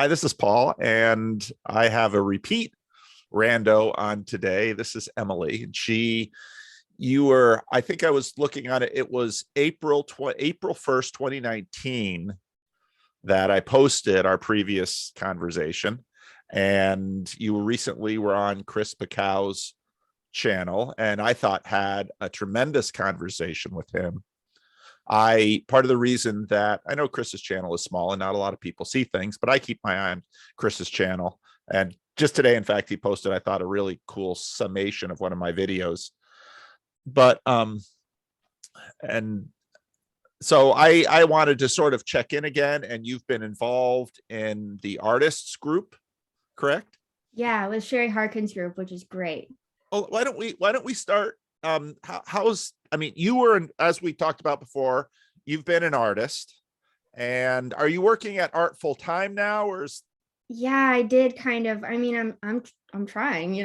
Hi, this is Paul, and I have a repeat rando on today. This is Emily, and you were, I think I was looking on it. It was April 1st, 2019 that I posted our previous conversation, and you recently were on Chris Pacow's channel, and I thought had a tremendous conversation with him. Part of the reason that I know Chris's channel is small and not a lot of people see things, but I keep my eye on Chris's channel. And just today, in fact, he posted, I thought, a really cool summation of one of my videos. But and so I wanted to sort of check in again, and you've been involved in the artists group, correct? Yeah, with Sherry Harkin's group, which is great. Well, why don't we start? I mean, you were, as we talked about before, you've been an artist, and are you working at art full time now, or is? Yeah, I did kind of. I mean, I'm trying,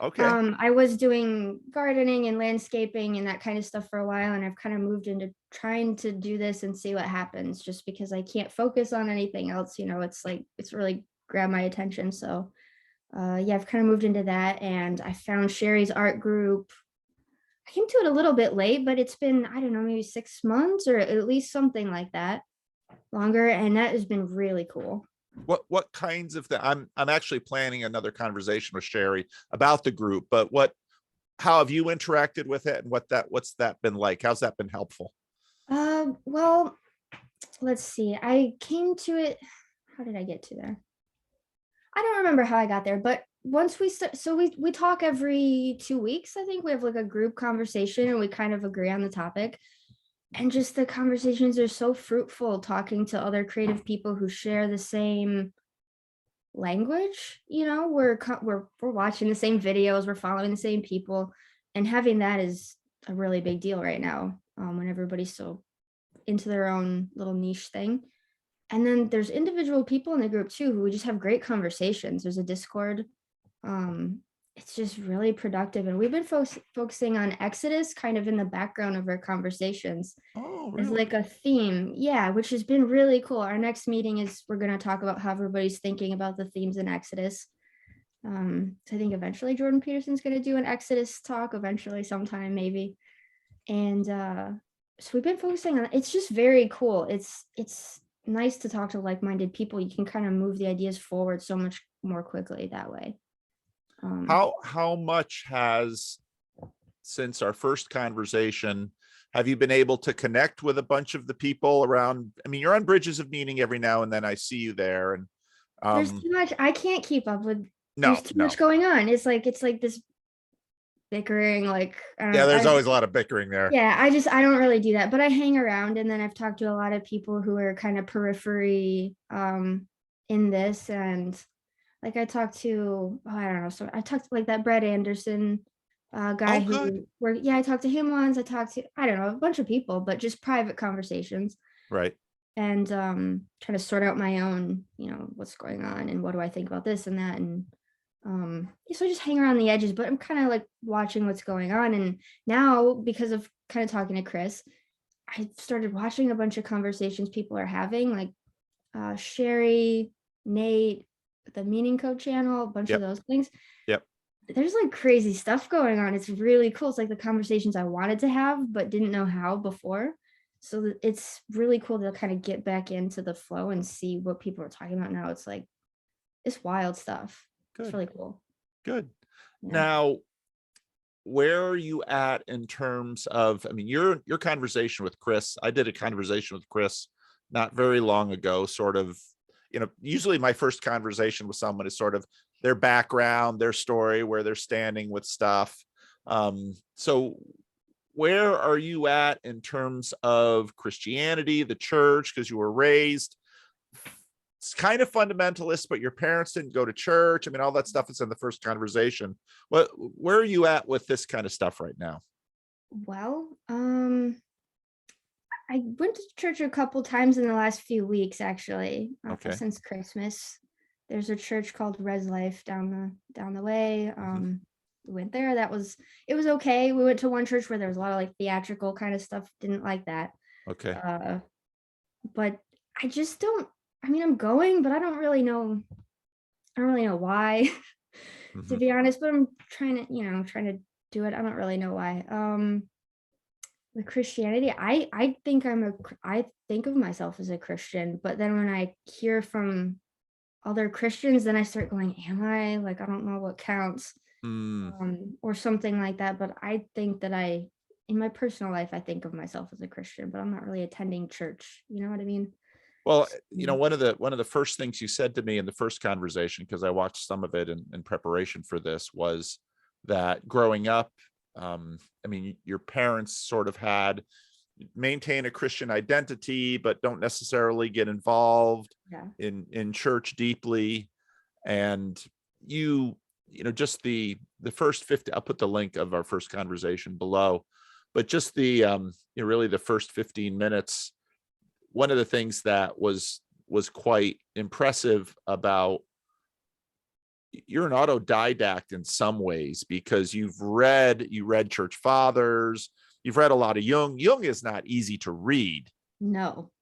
Okay. I was doing gardening and landscaping and that kind of stuff for a while, and I've kind of moved into trying to do this and see what happens, just because I can't focus on anything else. It's like it's really grabbed my attention. So yeah, I've kind of moved into that, and I found Sherry's art group. I came to it a little bit late, but it's been, I don't know, maybe 6 months or at least something like that, longer, and that has been really cool. What kinds of I'm actually planning another conversation with Sherry about the group, but how have you interacted with it, and what's that been like? How's that been helpful? Well, let's see. I came to it. How did I get to there? I don't remember how I got there, but once we start, so we talk every 2 weeks. I think we have like a group conversation, and we kind of agree on the topic. And just the conversations are so fruitful, talking to other creative people who share the same language. We're watching the same videos, we're following the same people, and having that is a really big deal right now, when everybody's so into their own little niche thing. And then there's individual people in the group too who just have great conversations. There's a Discord. It's just really productive, and we've been focusing on Exodus kind of in the background of our conversations. Oh, As really? like a theme, yeah, which has been really cool. Our next meeting is we're going to talk about how everybody's thinking about the themes in Exodus. So I think eventually Jordan Peterson's going to do an Exodus talk eventually, sometime maybe. And so we've been focusing on, it's just very cool. It's nice to talk to like-minded people. You can kind of move the ideas forward so much more quickly that way. How much has, since our first conversation, have you been able to connect with a bunch of the people around? I mean, you're on Bridges of Meaning every now and then. I see you there, and There's too much. I can't keep up with. There's too no. much going on. It's like this bickering. Like I don't Yeah, know. there's always a lot of bickering there. Yeah, I don't really do that, but I hang around, and then I've talked to a lot of people who are kind of periphery in this, and like I talked to, I don't know, so I talked to like that Brett Anderson guy Oh, good. who worked. Yeah, I talked to him once. I talked to, I don't know, a bunch of people, but just private conversations, Right. and trying to sort out my own, what's going on and what do I think about this and that, and so I just hang around the edges, but I'm kind of like watching what's going on. And now, because of kind of talking to Chris, I started watching a bunch of conversations people are having, like Sherry, Nate, the Meaning Code channel, a bunch of Yep. those things. Yep. There's like crazy stuff going on. It's really cool. It's like the conversations I wanted to have but didn't know how before. So it's really cool to kind of get back into the flow and see what people are talking about now. It's like, it's wild stuff. It's Good. really cool. Good. Yeah. Now, where are you at in terms of, I mean, your conversation with Chris? I did a conversation with Chris not very long ago, sort of, usually my first conversation with someone is sort of their background, their story, where they're standing with stuff. So where are you at in terms of Christianity, the church? Because you were raised, it's kind of fundamentalist, but your parents didn't go to church. I mean, all that stuff is in the first conversation. Where are you at with this kind of stuff right now? Well, I went to church a couple times in the last few weeks, actually, Okay. since Christmas. There's a church called Res Life down the way. We went there. It was okay. We went to one church where there was a lot of like theatrical kind of stuff. Didn't like that. Okay. But I just don't. I mean, I'm going, but I don't really know why, to Mhm. be honest, but I'm trying to, trying to do it. I don't really know why. The Christianity, I think I think of myself as a Christian, but then when I hear from other Christians, then I start going, am I? Like, I don't know what counts, Mm. or something like that. But I think that in my personal life, I think of myself as a Christian, but I'm not really attending church. You know what I mean? Well, Mm. one of the first things you said to me in the first conversation, because I watched some of it in preparation for this, was that growing up, I mean, your parents sort of had maintain a Christian identity, but don't necessarily get involved Yeah. in church deeply. And just the first 50, I'll put the link of our first conversation below, but just really the first 15 minutes, one of the things that was quite impressive about, you're an autodidact in some ways, because you read church fathers, you've read a lot of Jung. Jung is not easy to read. No.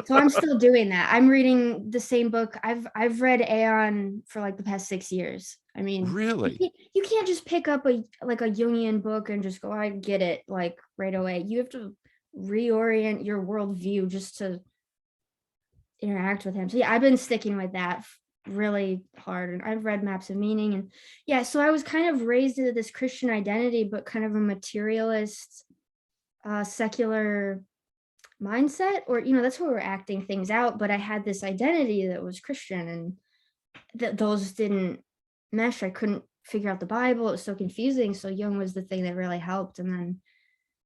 So I'm still doing that. I'm reading the same book. I've read Aeon for like the past 6 years. I mean, Really? you can't just pick up a Jungian book and just go, I get it, like right away. You have to reorient your worldview just to interact with him. So yeah, I've been sticking with that really hard. And I've read Maps of Meaning, and yeah, so I was kind of raised into this Christian identity, but kind of a materialist, secular mindset, or that's where we're acting things out. But I had this identity that was Christian, and those didn't mesh. I couldn't figure out the Bible. It was so confusing. So Jung was the thing that really helped. And then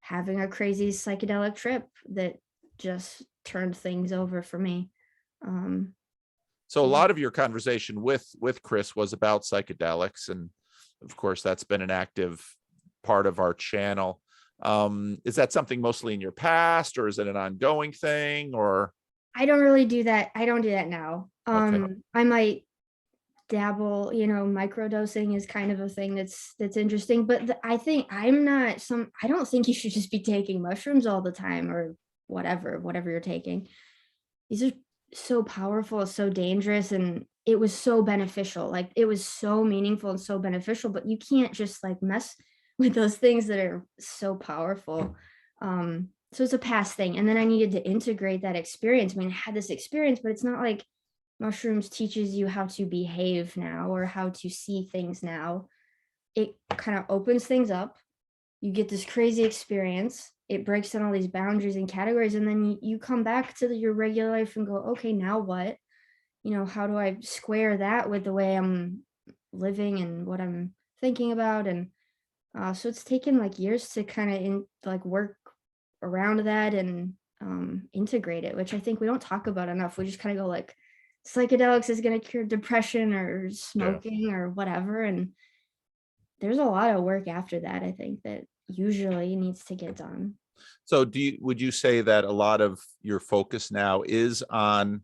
having a crazy psychedelic trip that just turned things over for me. Um, So a yeah. lot of your conversation with Chris was about psychedelics, and of course that's been an active part of our channel. Is that something mostly in your past, or is it an ongoing thing, or? I don't really do that. I don't do that now. Okay. I might dabble, microdosing is kind of a thing that's interesting, but I think I don't think you should just be taking mushrooms all the time, or whatever you're taking. These are so powerful, so dangerous, and it was so beneficial. Like, it was so meaningful and so beneficial, but you can't just like mess with those things that are so powerful. So it's a past thing. And then I needed to integrate that experience. I mean, I had this experience, but it's not like mushrooms teaches you how to behave now or how to see things now. It kind of opens things up. You get this crazy experience. It breaks down all these boundaries and categories, and then you come back to your regular life and go, okay, now what? How do I square that with the way I'm living and what I'm thinking about? And so it's taken like years to kind of work around that and integrate it, which I think we don't talk about enough. We just kind of go like, psychedelics is going to cure depression or Yeah. smoking or whatever, and there's a lot of work after that, I think, that usually needs to get done. So would you say that a lot of your focus now is on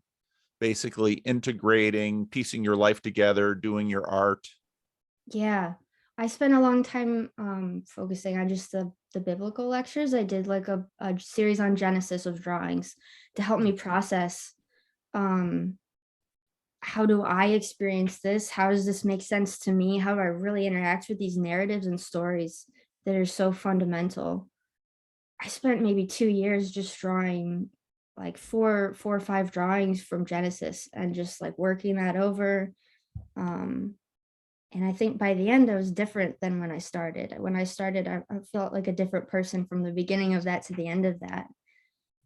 basically integrating, piecing your life together, doing your art? Yeah. I spent a long time focusing on just the biblical lectures. I did like a series on Genesis of drawings to help me process, um how do I experience this? How does this make sense to me? How do I really interact with these narratives and stories that are so fundamental? I spent maybe 2 years just drawing like four or five drawings from Genesis and just like working that over. Um, and I think by the end, I was different than when I started. When I started, I felt like a different person from the beginning of that to the end of that.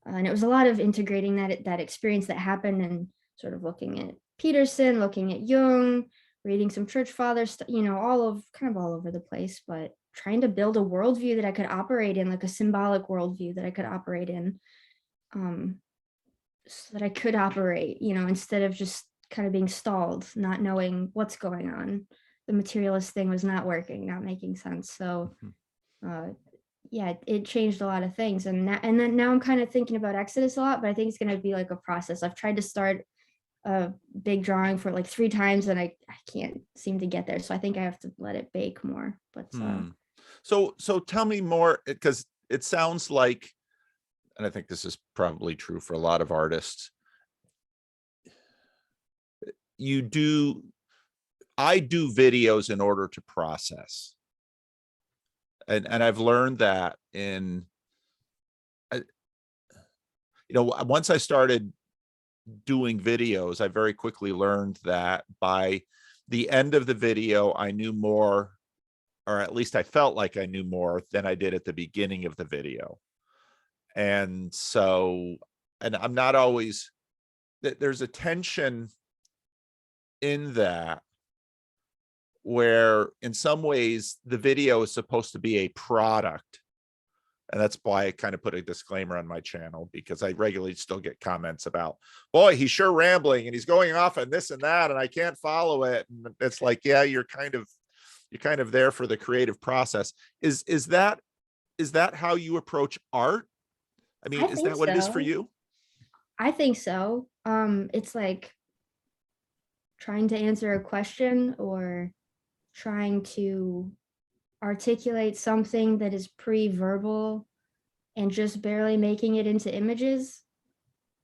And it was a lot of integrating that experience that happened and sort of looking at Peterson, looking at Jung, reading some church fathers, all over the place, but trying to build a worldview that I could operate in, like a symbolic worldview that I could operate in, um, so that I could operate, instead of just kind of being stalled, not knowing what's going on. The materialist thing was not working, not making sense. So, uh, yeah, it changed a lot of things. And then now I'm kind of thinking about Exodus a lot, but I think it's going to be like a process. I've tried to start a big drawing for like 3 times and I can't seem to get there. So I think I have to let it bake more. But Hmm. So tell me more, because it sounds like, and I think this is probably true for a lot of artists, you do, I do videos in order to process. And I've learned that in, once I started doing videos, I very quickly learned that by the end of the video, I knew more, or at least I felt like I knew more than I did at the beginning of the video. And so, and I'm not always, there's a tension in that, where in some ways the video is supposed to be a product. And that's why I kind of put a disclaimer on my channel, because I regularly still get comments about, boy, he's sure rambling and he's going off on this and that, and I can't follow it. And it's like, yeah, you're kind of there for the creative process. Is that how you approach art? I mean, is that what it is for you? I think so. It's like trying to answer a question or trying to articulate something that is pre-verbal and just barely making it into images.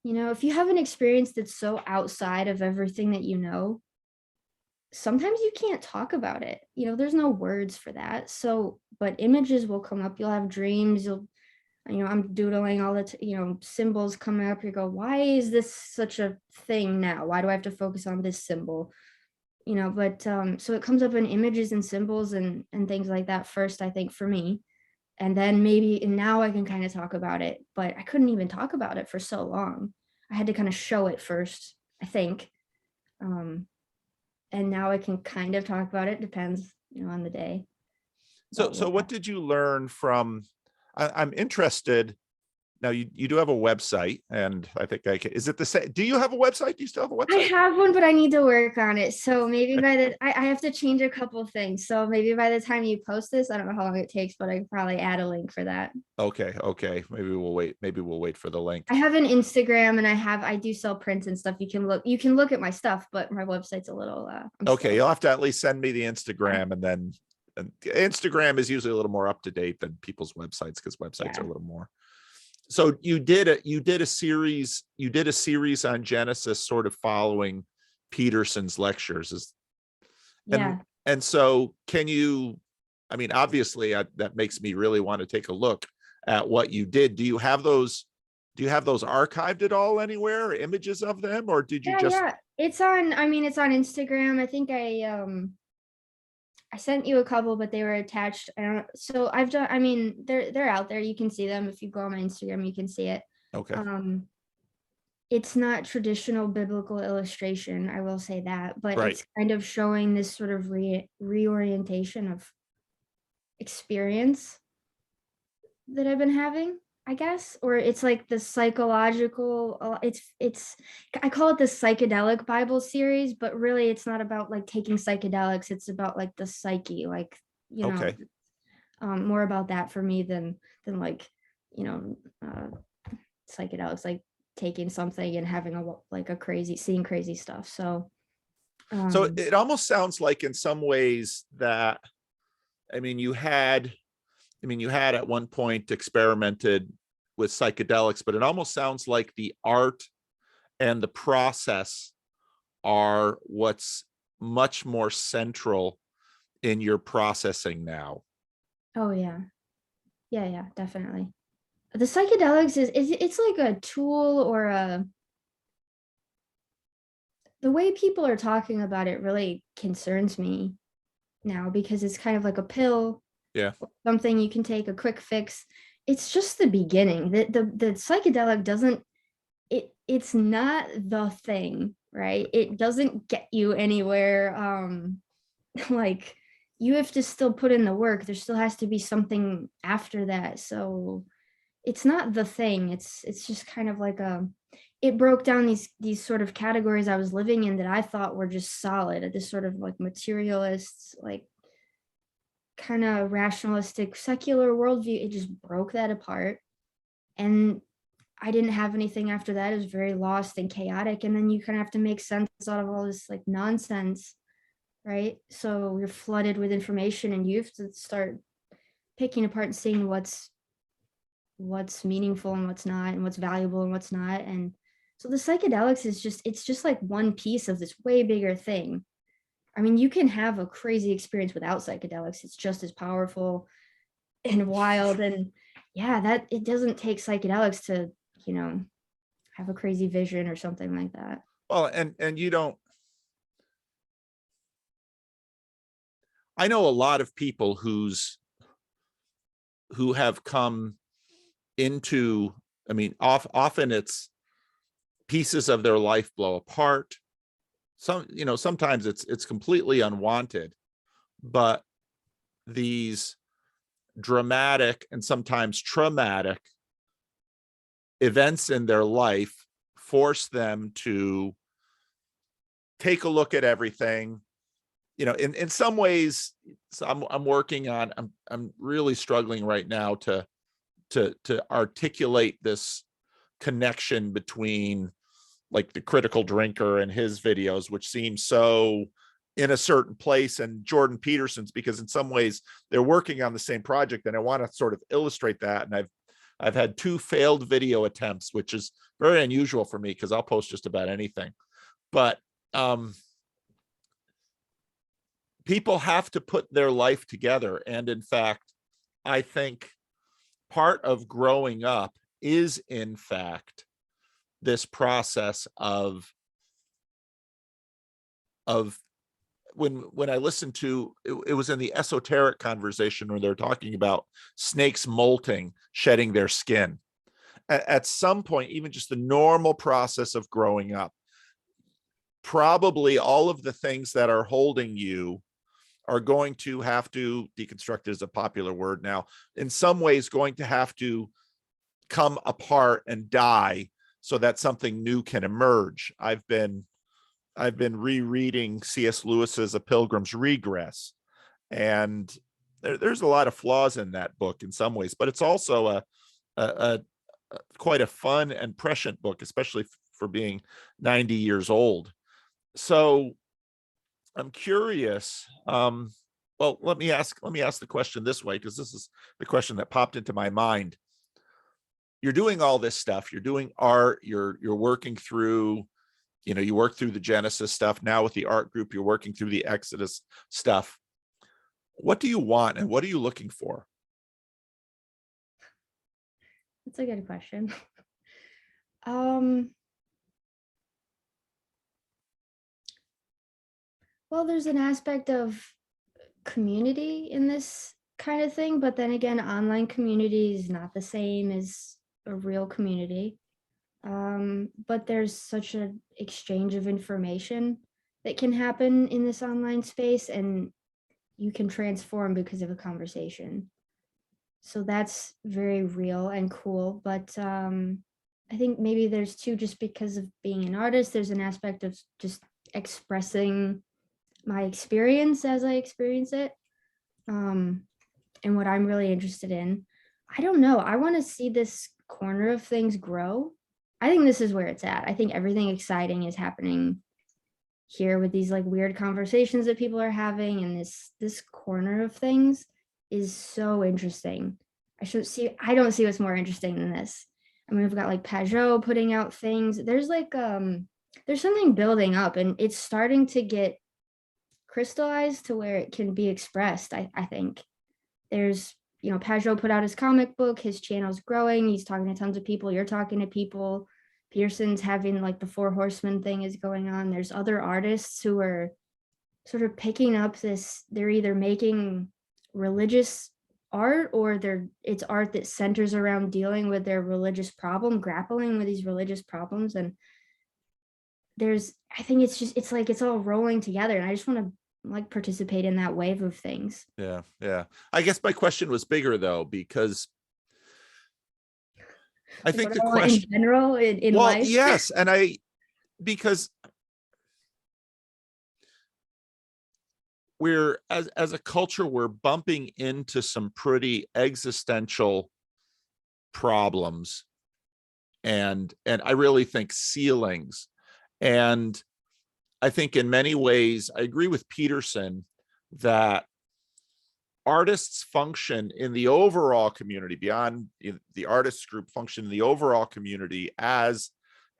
If you have an experience that's so outside of everything that sometimes you can't talk about it. There's no words for that. So, but images will come up. You'll have dreams. I'm doodling all the, symbols coming up. You go, why is this such a thing now? Why do I have to focus on this symbol? But so it comes up in images and symbols and things like that first, I think, for me. And then and now I can kind of talk about it, but I couldn't even talk about it for so long. I had to kind of show it first, I think. And now I can kind of talk about it, depends, on the day. So what did you learn from, I'm interested. Now you do have a website, and I think is it the same? Do you have a website? Do you still have a website? I have one, but I need to work on it. So maybe I have to change a couple things. So maybe by the time you post this, I don't know how long it takes, but I can probably add a link for that. Okay. Maybe we'll wait for the link. I have an Instagram, and I do sell prints and stuff. You can look at my stuff, but my website's a little okay. You'll have to at least send me the Instagram, and then Instagram is usually a little more up to date than people's websites, because websites are a little more. So you did a series on Genesis, sort of following Peterson's lectures. And so can you, I mean, obviously that makes me really want to take a look at what you did. Do you have those archived at all anywhere, images of them, or did you just? Yeah, it's on Instagram. I think I sent you a couple, but they were attached. So I've done, they're out there. You can see them. If you go on my Instagram, you can see it. Okay. It's not traditional biblical illustration, I will say that, but right. It's kind of showing this sort of reorientation of experience that I've been having, I guess, or it's like the psychological, I call it the psychedelic Bible series, but really it's not about like taking psychedelics. It's about like the psyche, like, okay. More about that for me than like, psychedelics, like taking something and having seeing crazy stuff. So it almost sounds like in some ways that, you had at one point experimented with psychedelics, but it almost sounds like the art and the process are what's much more central in your processing now. Oh yeah, definitely. The psychedelics it's like a tool, or the way people are talking about it really concerns me now, because it's kind of like a pill. Yeah. Something you can take, a quick fix. It's just the beginning. The psychedelic it's not the thing, right? It doesn't get you anywhere. Like you have to still put in the work. There still has to be something after that. So it's not the thing. It's just kind of like it broke down these sort of categories I was living in that I thought were just solid, this sort of like materialist, like kind of rationalistic secular worldview. It just broke that apart, and I didn't have anything after that. It was very lost and chaotic, and then you kind of have to make sense out of all this like nonsense, right? So you're flooded with information, and you have to start picking apart and seeing what's meaningful and what's not, and what's valuable and what's not. And So the psychedelics is just, it's just like one piece of this way bigger thing. I mean, you can have a crazy experience without psychedelics. It's just as powerful and wild. And yeah, that it doesn't take psychedelics to, you know, have a crazy vision or something like that. Well, and you don't, I know a lot of people who have come into, I mean, often it's pieces of their life blow apart. Sometimes it's completely unwanted, but these dramatic and sometimes traumatic events in their life force them to take a look at everything. In some ways, so I'm working on, I'm really struggling right now to articulate this connection between like the critical drinker and his videos, which seems so in a certain place, and Jordan Peterson's, because in some ways they're working on the same project, and I want to sort of illustrate that. And I've had 2 failed video attempts, which is very unusual for me because I'll post just about anything. But people have to put their life together. And in fact, I think part of growing up is in fact this process of when I listened to it was in the esoteric conversation where they're talking about snakes molting, shedding their skin. At some point, even just the normal process of growing up, probably all of the things that are holding you are going to have to, deconstruct is a popular word now, in some ways going to have to come apart and die so that something new can emerge. I've been rereading C.S. Lewis's A Pilgrim's Regress, and there's a lot of flaws in that book in some ways, but it's also a quite a fun and prescient book, especially for being 90 years old. So I'm curious. Well, let me ask the question this way, because this is the question that popped into my mind. You're doing all this stuff. You're doing art. You're working through, you work through the Genesis stuff. Now with the art group, you're working through the Exodus stuff. What do you want, and what are you looking for? That's a good question. Um, well, there's an aspect of community in this kind of thing, but then again, online community is not the same as a real community. But there's such an exchange of information that can happen in this online space, and you can transform because of a conversation. So that's very real and cool. But I think maybe there's two, just because of being an artist, there's an aspect of just expressing my experience as I experience it, and what I'm really interested in. I don't know. I want to see this corner of things grow. I think this is where it's at. I think everything exciting is happening here with these like weird conversations that people are having, and this corner of things is so interesting. I don't see what's more interesting than this. I mean, we've got like Pajot putting out things. There's like there's something building up, and it's starting to get crystallized to where it can be expressed. I think there's, Pajot put out his comic book, his channel's growing, he's talking to tons of people, you're talking to people. Pearson's having like the Four Horsemen thing is going on. There's other artists who are sort of picking up this, they're either making religious art, or it's art that centers around dealing with their religious problem, grappling with these religious problems. And I think it's like it's all rolling together, and I just want to like participate in that wave of things. Yeah. I guess my question was bigger though, because I think the question in general in well, life. yes, and because we're as a culture, we're bumping into some pretty existential problems, and I really think ceilings. And I think in many ways, I agree with Peterson that artists function in the overall community, beyond the artists group, function in the overall community as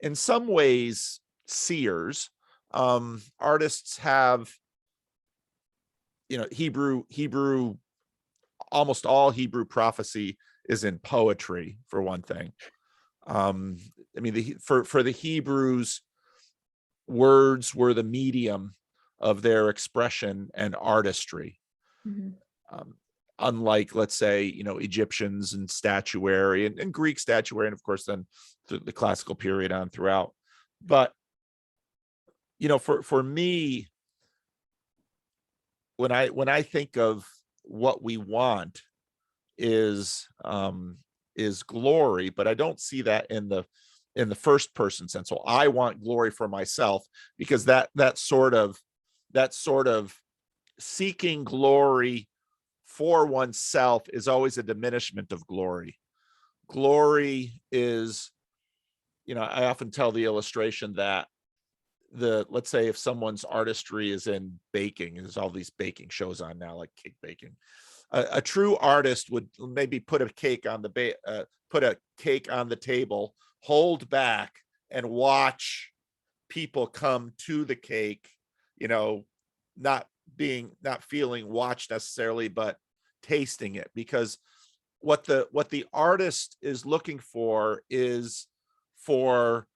in some ways seers. Artists have, Hebrew, almost all Hebrew prophecy is in poetry, for one thing. I mean, for the Hebrews, words were the medium of their expression and artistry. Mhm. Unlike, let's say, Egyptians and statuary and Greek statuary, and of course then the classical period on throughout. But for me, when I think of what we want is glory, but I don't see that in the first person sense. So I want glory for myself, because that sort of seeking glory for oneself is always a diminishment of glory. Glory is, I often tell the illustration that let's say if someone's artistry is in baking, and there's all these baking shows on now, like cake baking, a true artist would maybe put a cake on the table, hold back, and watch people come to the cake, not feeling watched necessarily, but tasting it. Because what the artist is looking for is for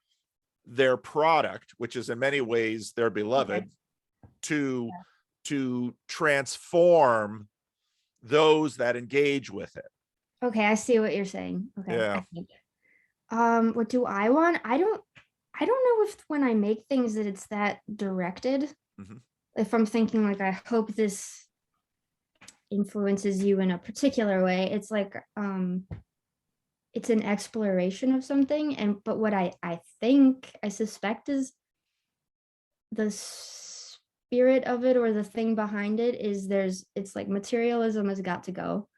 their product, which is in many ways their beloved, Okay. to transform those that engage with it. Okay, I see what you're saying. Okay, Yeah. I think. What do I want? I don't know if when I make things that it's that directed. Mhm. If I'm thinking like, I hope this influences you in a particular way, it's like it's an exploration of something. But what I suspect is the spirit of it, or the thing behind it, is it's like materialism has got to go.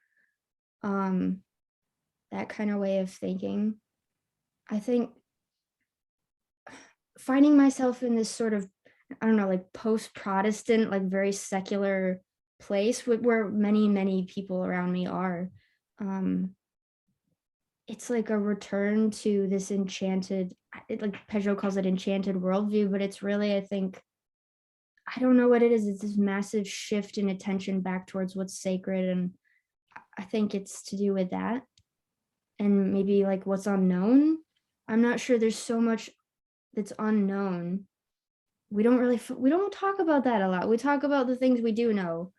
That kind of way of thinking. I think finding myself in this sort of, I don't know, like post-Protestant, like very secular place where many people around me are. It's like a return to this enchanted, like Pedro calls it enchanted worldview, but it's really, I think, I don't know what it is. It's this massive shift in attention back towards what's sacred. And I think it's to do with that. And maybe like what's unknown. I'm not sure, there's so much that's unknown. We don't talk about that a lot. We talk about the things we do know.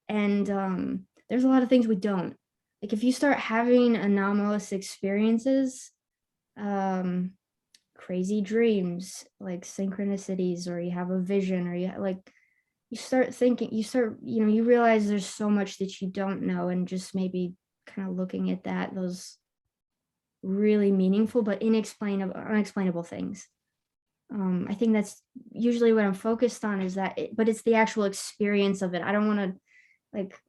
And there's a lot of things we don't. Like if you start having anomalous experiences, crazy dreams, like synchronicities, or you have a vision, or you start thinking, you realize there's so much that you don't know, and just maybe kind of looking at those really meaningful but unexplainable things. I think that's usually what I'm focused on, is that, but it's the actual experience of it. I don't want to like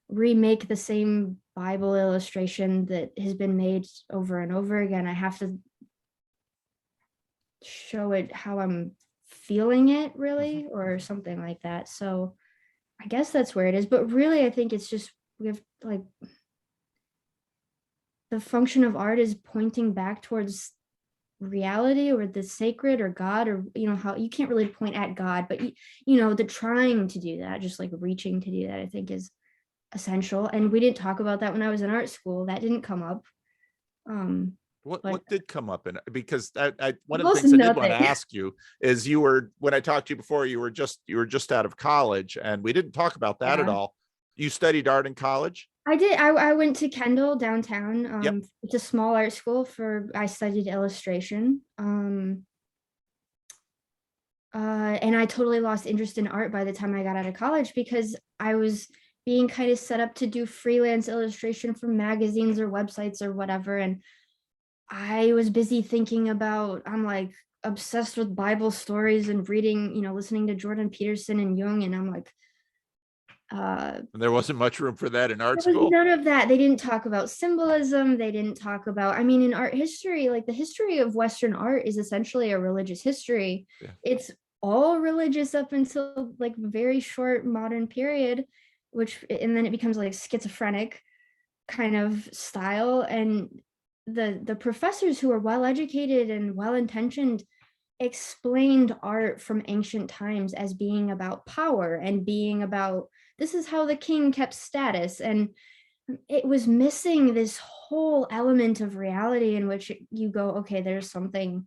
remake the same Bible illustration that has been made over and over again. I have to show it how I'm feeling it, really, or something like that. So I guess that's where it is. But really, I think it's just, we have like, the function of art is pointing back towards reality, or the sacred, or God, or how you can't really point at God, but the trying to do that, just like reaching to do that, I think is essential. And we didn't talk about that when I was in art school. That didn't come up. What did come up in, because one of the Most things I did want to nothing. ask you is, when I talked to you before, you were just out of college, and we didn't talk about that at Yeah. all. You studied art in college? I did. I went to Kendall downtown. Yep. It's a small art school I studied illustration. And I totally lost interest in art by the time I got out of college, because I was being kind of set up to do freelance illustration for magazines or websites or whatever. And I was busy thinking about, I'm like obsessed with Bible stories and reading, listening to Jordan Peterson and Jung. And I'm like, And there wasn't much room for that in art there was school? none of that. They didn't talk about symbolism. They didn't talk about, I mean, in art history, like the history of Western art is essentially a religious history. Yeah. It's all religious up until like very short modern period, and then it becomes like schizophrenic kind of style. And the professors who are well educated and well intentioned explained art from ancient times as being about power and being about, this is how the king kept status, and it was missing this whole element of reality in which you go, okay, there's something,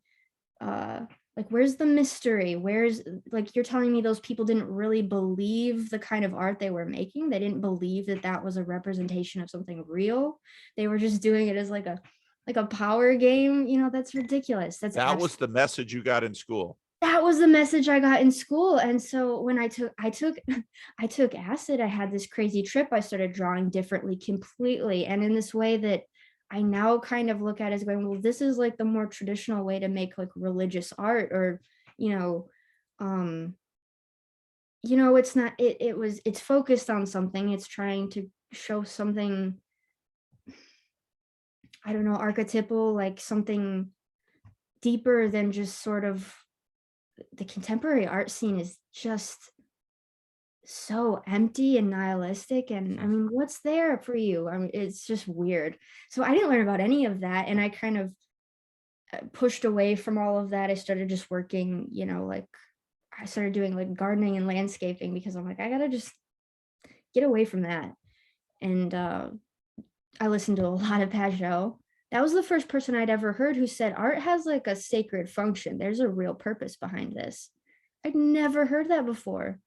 like, where's the mystery? Where's, like, you're telling me those people didn't really believe the kind of art they were making? They didn't believe that that was a representation of something real. They were just doing it as like a power game. That's ridiculous. That's That was absolutely, the message you got in school. that was the message I got in school. And so when I took I took acid, I had this crazy trip. I started drawing differently completely, and in this way that I now kind of look at as going, well, this is like the more traditional way to make like religious art, or you know um it's not, it's focused on something, it's trying to show something, I don't know, archetypal, like something deeper than just sort of, the contemporary art scene is just so empty and nihilistic, and I mean, what's there for you? I mean, it's just weird. So I didn't learn about any of that, and I kind of pushed away from all of that. I started just working, like, I started doing like gardening and landscaping, because I'm like, I gotta just get away from that. And I listened to a lot of Pajot. That was the first person I'd ever heard who said art has like a sacred function. There's a real purpose behind this. I'd never heard that before.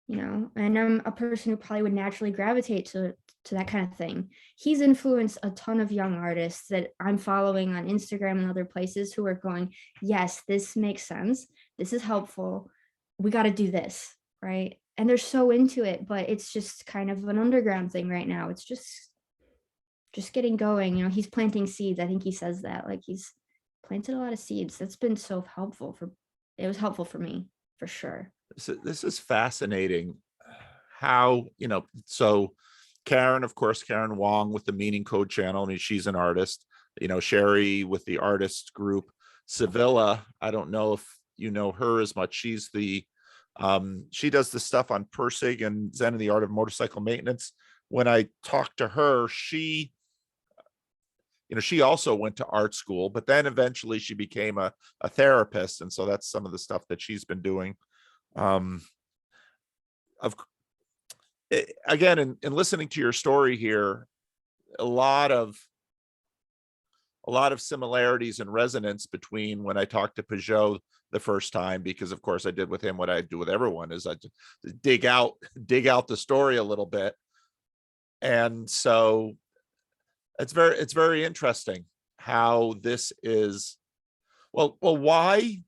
And I'm a person who probably would naturally gravitate to that kind of thing. He's influenced a ton of young artists that I'm following on Instagram and other places who are going, yes, this makes sense, this is helpful, we got to do this, right? And they're so into it, but it's just kind of an underground thing right now. It's just getting going. He's planting seeds. I think he says that, like, he's planted a lot of seeds. That's been so helpful for, it was helpful for me, for sure. This is fascinating. How, so Karen, of course, Karen Wong with the Meaning Code channel. I mean, she's an artist. Sherry with the artist group. Sevilla, I don't know if you know her as much. She's the she does the stuff on Persig and Zen and the Art of Motorcycle Maintenance. When I talked to her, she also went to art school, but then eventually she became a therapist, and so that's some of the stuff that she's been doing. Of Again, in listening to your story here, a lot of similarities and resonance between when I talked to Pajot the first time, because of course I did with him what I do with everyone, is I dig out the story a little bit. And so it's very interesting how this is, well, why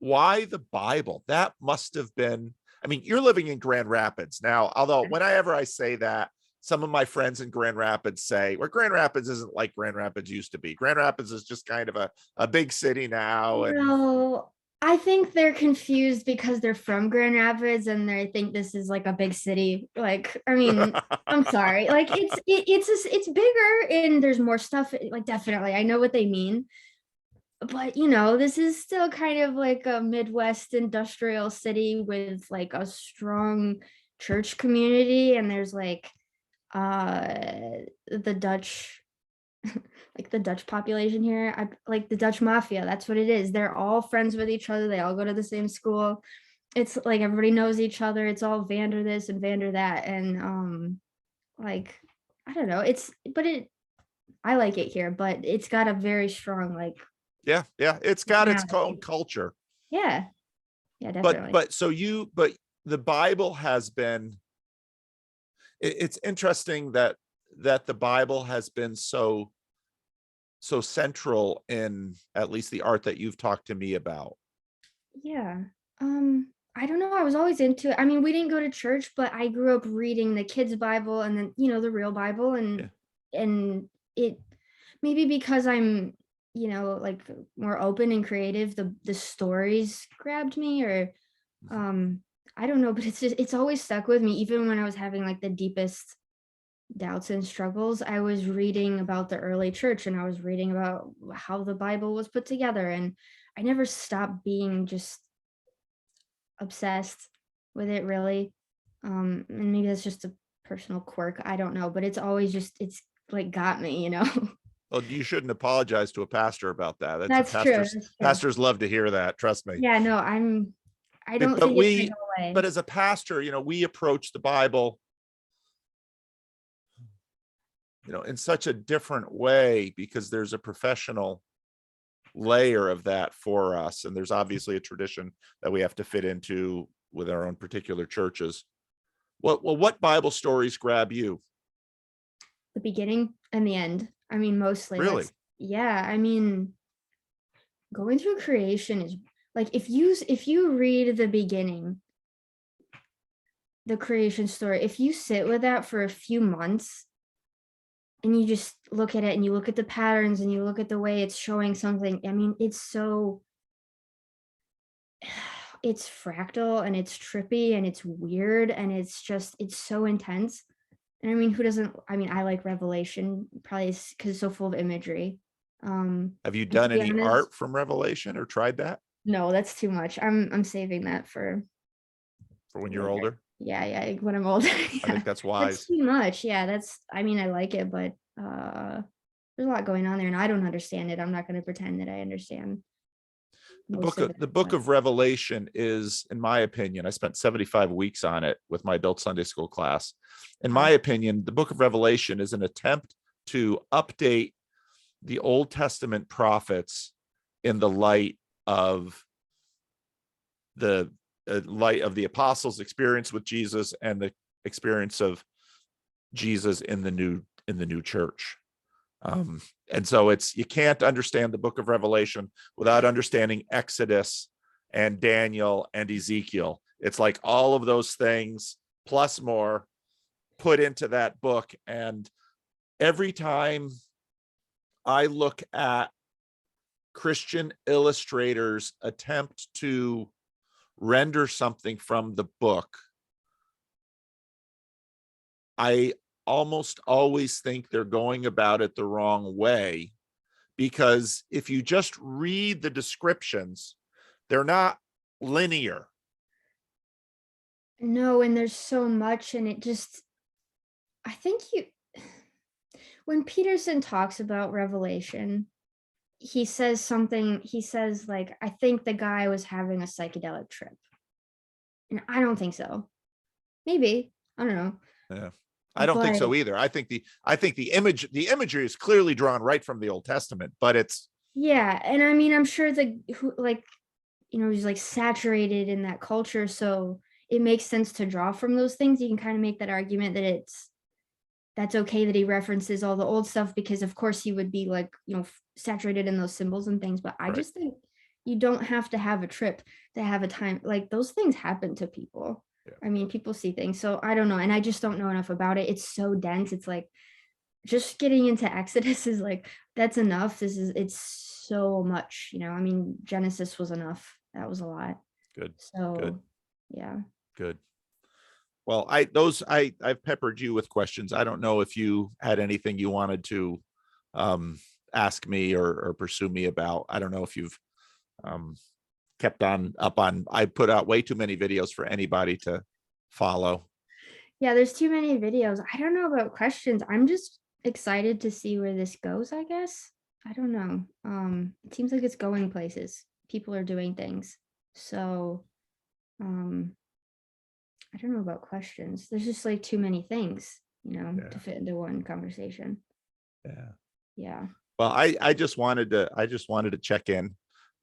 the Bible? That must have been, I mean, you're living in Grand Rapids now, although whenever I say that, some of my friends in Grand Rapids say, well, Grand Rapids isn't like Grand Rapids used to be. Grand Rapids is just kind of a big city now. And I think they're confused because they're from Grand Rapids and they think this is like a big city. Like, I mean, I'm sorry. Like, it's bigger and there's more stuff. Like, definitely, I know what they mean. But this is still kind of like a Midwest industrial city with like a strong church community, and there's like the Dutch, like the Dutch population here. Like the Dutch mafia, that's what it is. They're all friends with each other, they all go to the same school. It's like everybody knows each other. It's all Vander this and Vander that. And like, I don't know, I like it here, but it's got a very strong, like, yeah, it's got its yeah, own culture. yeah, definitely. But the Bible has been, it's interesting that the Bible has been so central in at least the art that you've talked to me about. Yeah. I don't know, I was always into it. I mean, we didn't go to church, but I grew up reading the kids' Bible and then, the real Bible, and Yeah. and it, maybe because I'm, like, more open and creative, the stories grabbed me, or I don't know, but it's always stuck with me. Even when I was having like the deepest doubts and struggles, I was reading about the early church and I was reading about how the Bible was put together, and I never stopped being just obsessed with it, really. And maybe that's just a personal quirk, I don't know, but it's always just, it's like got me. Well, you shouldn't apologize to a pastor about that. That's true. That's true. Pastors love to hear that. Trust me. Yeah, no, I don't But think it's gonna go away. but as a pastor, we approach the Bible, in such a different way, because there's a professional layer of that for us. And there's obviously a tradition that we have to fit into with our own particular churches. What Bible stories grab you? The beginning and the end. I mean, mostly. Really? Yeah. I mean, going through creation is like, if you read the beginning, the creation story, if you sit with that for a few months and you just look at it and you look at the patterns and you look at the way it's showing something, I mean, it's fractal and it's trippy and it's weird and it's so intense. And I mean, who doesn't? I mean, I like Revelation, probably because it's so full of imagery. Have you done any art from Revelation or tried that? No, that's too much. I'm saving that for when you're older. Yeah, when I'm older. Yeah. I think that's wise. That's too much. Yeah, I mean, I like it, but there's a lot going on there and I don't understand it. I'm not going to pretend that I understand. The book of Revelation is, in my opinion, I spent 75 weeks on it with my adult Sunday school class. In my opinion, the book of Revelation is an attempt to update the Old Testament prophets in the light of the apostles' experience with Jesus and the experience of Jesus in the new church. And so you can't understand the book of Revelation without understanding Exodus and Daniel and Ezekiel. It's like all of those things plus more put into that book. And every time I look at Christian illustrators attempt to render something from the book, I almost always think they're going about it the wrong way, because if you just read the descriptions, they're not linear. No, and there's so much, and I think when Peterson talks about Revelation, he says like, I think the guy was having a psychedelic trip. And I don't think so. Maybe, I don't know. Yeah. I don't think so either. I think the imagery is clearly drawn right from the Old Testament, but it's. Yeah. And I mean, I'm sure he's like saturated in that culture. So it makes sense to draw from those things. You can kind of make that argument that that's okay that he references all the old stuff, because of course he would be like, saturated in those symbols and things. But I just think you don't have to have a trip to have a time. Like, those things happen to people. Yeah. I mean, people see things. So I don't know. And I just don't know enough about it. It's so dense. It's like, just getting into Exodus is like, that's enough. It's so much, I mean, Genesis was enough. That was a lot. Good. So good. Yeah. Good. Well, I've peppered you with questions. I don't know if you had anything you wanted to ask me or pursue me about. I don't know if you've kept up on. I put out way too many videos for anybody to follow. Yeah, there's too many videos. I don't know about questions. I'm just excited to see where this goes, I guess. I don't know. It seems like it's going places. People are doing things. So I don't know about questions. There's just like too many things, to fit into one conversation. Yeah. Well, I just wanted to check in,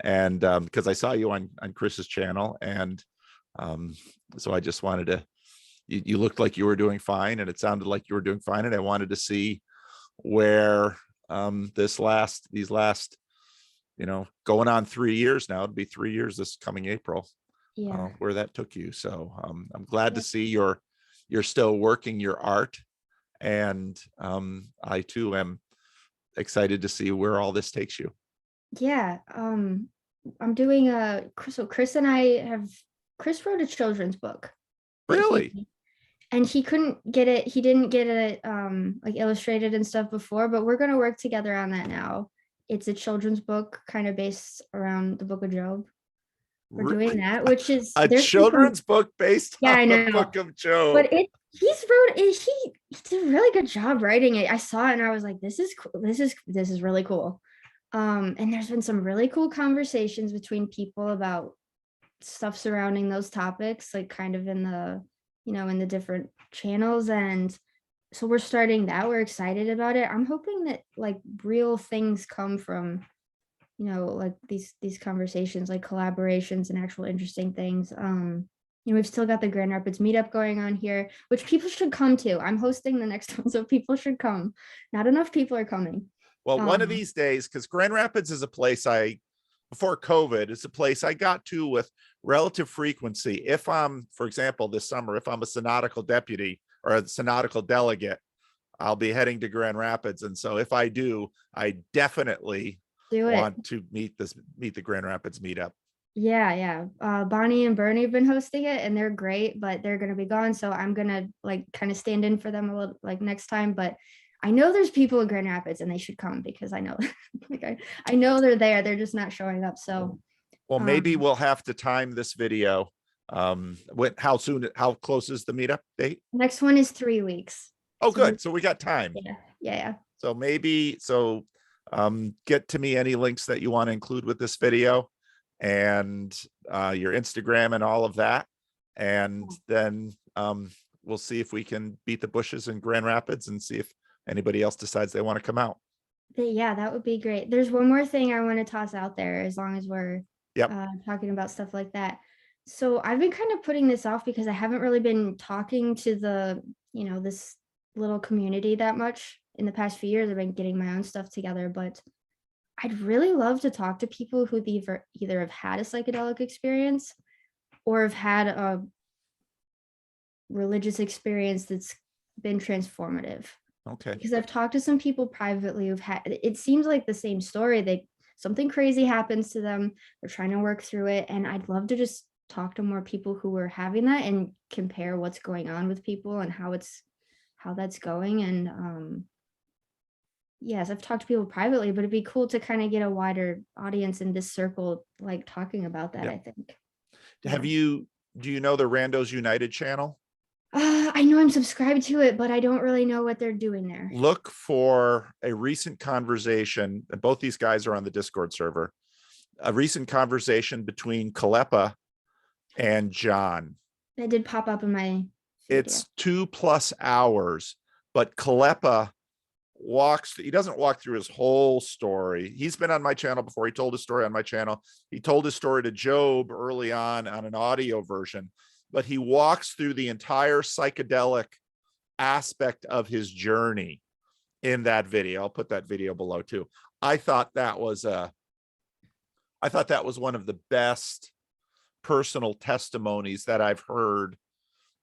and because I saw you on Chris's channel, and so I just wanted to. You looked like you were doing fine, and it sounded like you were doing fine, and I wanted to see where these last, going on 3 years now. It'll be 3 years this coming April. Yeah. Where that took you. So I'm glad to see you're still working your art, and I too am excited to see where all this takes you. Yeah. I'm doing Chris wrote a children's book. Really? And he couldn't get it. He didn't get it like illustrated and stuff before, but we're going to work together on that now. It's a children's book kind of based around the book of Job. We're doing that, which is a children's book based on the book of Job. But he did a really good job writing it. I saw it and I was like, this is cool. This is really cool. And there's been some really cool conversations between people about stuff surrounding those topics, like kind of in the, in the different channels. And so we're starting that. We're excited about it. I'm hoping that like real things come from, like these conversations, like collaborations and actual interesting things. We've still got the Grand Rapids meetup going on here, which people should come to. I'm hosting the next one, so people should come. Not enough people are coming. Well, one of these days, because Grand Rapids is a place before COVID, it's a place I got to with relative frequency. If I'm, for example, this summer, if I'm a synodical deputy or a synodical delegate, I'll be heading to Grand Rapids. And so if I do, I definitely want to meet the Grand Rapids meetup. Yeah. Bonnie and Bernie have been hosting it and they're great, but they're going to be gone. So I'm going to like kind of stand in for them a little like next time. But I know there's people in Grand Rapids and they should come because I know like I know they're there. They're just not showing up. So well, maybe we'll have to time this video. How close is the meetup date? Next one is 3 weeks. Oh, good. So we got time. Yeah. So maybe get to me any links that you want to include with this video and your Instagram and all of that. And then we'll see if we can beat the bushes in Grand Rapids and see if anybody else decides they want to come out. Yeah, that would be great. There's one more thing I want to toss out there as long as we're talking about stuff like that. So I've been kind of putting this off because I haven't really been talking to the, this little community that much in the past few years. I've been getting my own stuff together, but I'd really love to talk to people who either have had a psychedelic experience or have had a religious experience that's been transformative. Okay. Because I've talked to some people privately who've had, it seems like the same story. Something crazy happens to them. They're trying to work through it. And I'd love to just talk to more people who are having that and compare what's going on with people and how that's going. And yes, I've talked to people privately, but it'd be cool to kind of get a wider audience in this circle, like talking about that, I think. Do you know the Randos United channel? I know I'm subscribed to it, but I don't really know what they're doing there. Look for a recent conversation, and both these guys are on the Discord server, a recent conversation between Kalepa and John. That did pop up in my video. It's 2+ hours, but Kalepa he doesn't walk through his whole story. He's been on my channel before. He told his story on my channel. He told his story to Job early on an audio version, but he walks through the entire psychedelic aspect of his journey in that video. I'll put that video below too. I thought that was one of the best personal testimonies that I've heard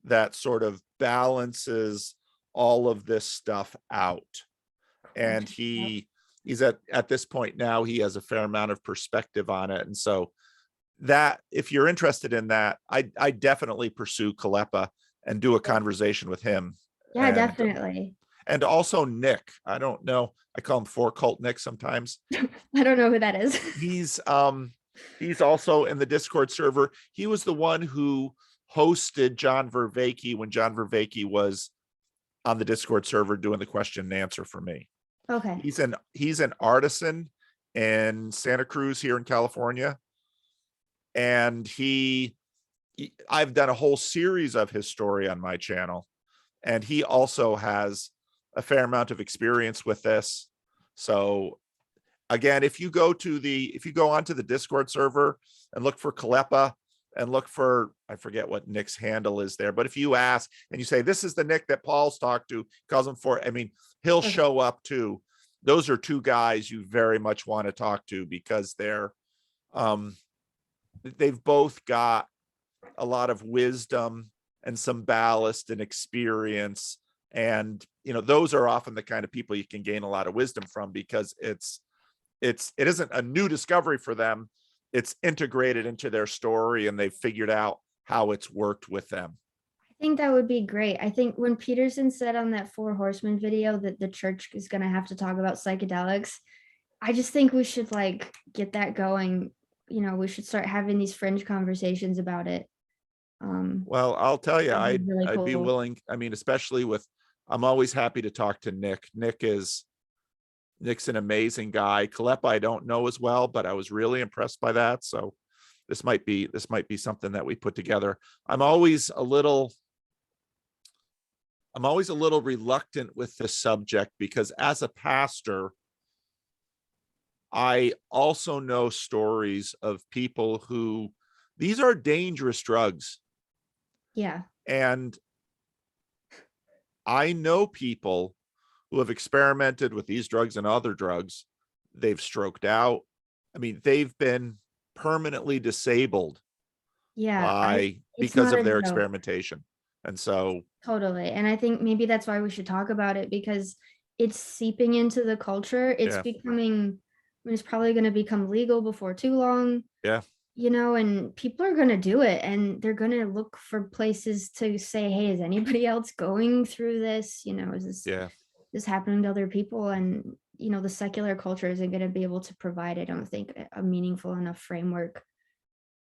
that sort of balances all of this stuff out. And he's at this point now, he has a fair amount of perspective on it. And so that, if you're interested in that, I definitely pursue Kalepa and do a conversation with him. Yeah, definitely. And also Nick. I don't know. I call him For Cult Nick sometimes. I don't know who that is. He's also in the Discord server. He was the one who hosted John Vervaeke when John Vervaeke was on the Discord server doing the question and answer for me. Okay. He's an artisan in Santa Cruz here in California. And I've done a whole series of his story on my channel. And he also has a fair amount of experience with this. So again, if you go onto the Discord server and look for Kalepa and look for, I forget what Nick's handle is there, but if you ask and you say, this is the Nick that Paul's talked to, calls him he'll show up too. Those are two guys you very much want to talk to because they've both got a lot of wisdom and some ballast and experience. And, those are often the kind of people you can gain a lot of wisdom from because it isn't a new discovery for them. It's integrated into their story and they've figured out how it's worked with them. I think that would be great. I think when Peterson said on that 4 Horsemen video that the church is going to have to talk about psychedelics, I just think we should get that going. We should start having these fringe conversations about it. Well, I'll tell you, That'd be really I'd be cool. willing. I mean, especially with, I'm always happy to talk to Nick. Nick's an amazing guy. Kalepa, I don't know as well, but I was really impressed by that. So this might be something that we put together. I'm always a little reluctant with this subject because as a pastor, I also know stories of people who, these are dangerous drugs. Yeah. And I know people who have experimented with these drugs and other drugs. They've stroked out. I mean, they've been permanently disabled Yeah. It's because not of a their joke. experimentation. And so, Totally. And I think maybe that's why we should talk about it, because it's seeping into the culture. It's yeah, becoming, I mean, it's probably going to become legal before too long, yeah, and people are going to do it, and they're going to look for places to say, hey, is anybody else going through this? Is yeah, this happening to other people? And, the secular culture isn't going to be able to provide, I don't think, a meaningful enough framework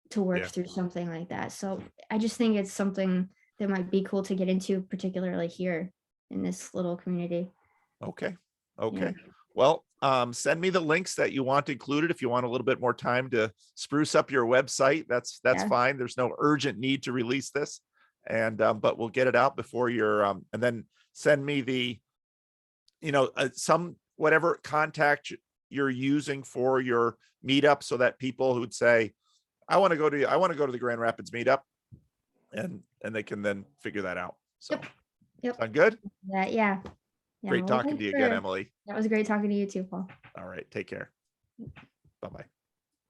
to work yeah. through something like that. So I just think it's something that might be cool to get into, particularly here in this little community. Okay. Yeah. Okay. Well, send me the links that you want included. If you want a little bit more time to spruce up your website, that's Yeah. fine. There's no urgent need to release this. And, but we'll get it out before your, and then send me the, some, whatever contact you're using for your meetup so that people who'd say, I want to go to the Grand Rapids meetup, and they can then figure that out. So Yep. Yep. sound good? That, yeah. Yeah. Great Well, talking to thanks you again, for, Emily. that was great talking to you too, Paul. All right. Take care. Bye-bye.